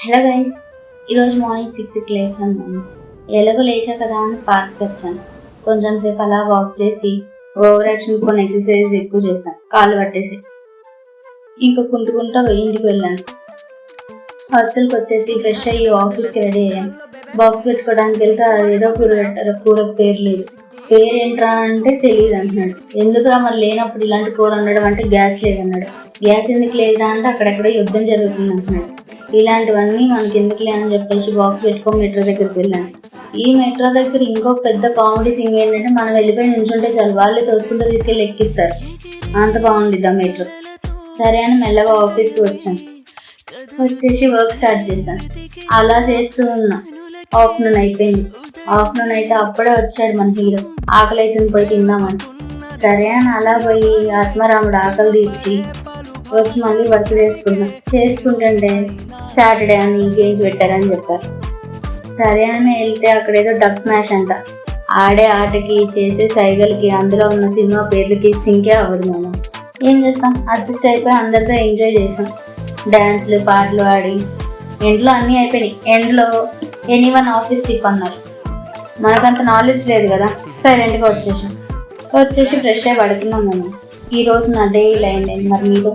Hello guys, ఈరోజు morning 6కి లేచాను. నేను ఎలాగో లేచా కదా అని పార్క్కి వచ్చాను. కొంచెం సేపు అలా వాక్ చేసి ఓవర్ యాక్షన్ కొన్ని ఎక్సర్సైజ్ ఎక్కువ చేశాను, కాళ్ళు పట్టేసి. ఇంకా కుంటుకుంటా ఇంటికి వెళ్ళాను. హాస్టల్కి వచ్చేసి ఫ్రెష్ అయ్యి ఆఫీస్కి రెడీ అయ్యాను. బాక్స్ పెట్టుకోవడానికి వెళ్తే ఏదో కూర పెట్టారు. కూరకు పేరు లేదు. పేరేంట్రా అంటే తెలియదు అంటున్నాడు. ఎందుకురా మరి లేనప్పుడు ఇలాంటి కూర వండడం అంటే గ్యాస్ లేదన్నాడు. గ్యాస్ ఎందుకు లేదురా అంటే అక్కడెక్కడ యుద్ధం జరుగుతుంది అంటున్నాడు. ఇలాంటివన్నీ మనకి ఎందుకులే అని చెప్పేసి బాక్స్ పెట్టుకొని మెట్రో దగ్గరికి వెళ్ళాను. ఈ మెట్రో దగ్గర ఇంకొక పెద్ద కామెడీ థింగ్ ఏంటంటే మనం వెళ్ళిపోయి నుంచుంటే చాలు, వాళ్ళే తోసుకుంటూ తీసుకెళ్ళి ఎక్కిస్తారు. అంత బాగుండిద్ది ఆ మెట్రో. సరే అని మెల్లగా ఆఫీస్కి వచ్చేసి వర్క్ స్టార్ట్ చేశాను. అలా చేస్తూ ఉన్నా. ఆఫ్టర్నూన్ అయిపోయింది. ఆఫ్టర్నూన్ అయితే అప్పుడే వచ్చాడు మన హీరో. ఆకలి అయితే పోయి తిందామని. సరే అని అలా పోయి ఆత్మారాముడు ఆకలి తీర్చి వచ్చి మళ్ళీ వర్క్ చేసుకుంటుంటే సాటర్డే అని గేమ్స్ పెట్టారని చెప్పారు. సరే అని వెళ్తే అక్కడ ఏదో డబ్ స్మాష్ అంట. ఆడే ఆటకి చేసే సైగలకి అందులో ఉన్న సినిమా పేర్లకి సింకే అవ్వదు. మనం ఏం చేస్తాం, అడ్జస్ట్ అయిపోయి అందరితో ఎంజాయ్ చేసాం. డ్యాన్స్లు పాటలు ఆడి ఎండ్లో అన్నీ అయిపోయినాయి. ఎండ్లో ఎనీవన్ ఆఫీస్ టిప్ అన్నారు. మనకంత నాలెడ్జ్ లేదు కదా, సైలెంట్గా వచ్చేసి ఫ్రెష్ అయ్యి పడుకున్నాం. మనం ఈరోజు నా డే ఇలా అయింది. మరి మీరు?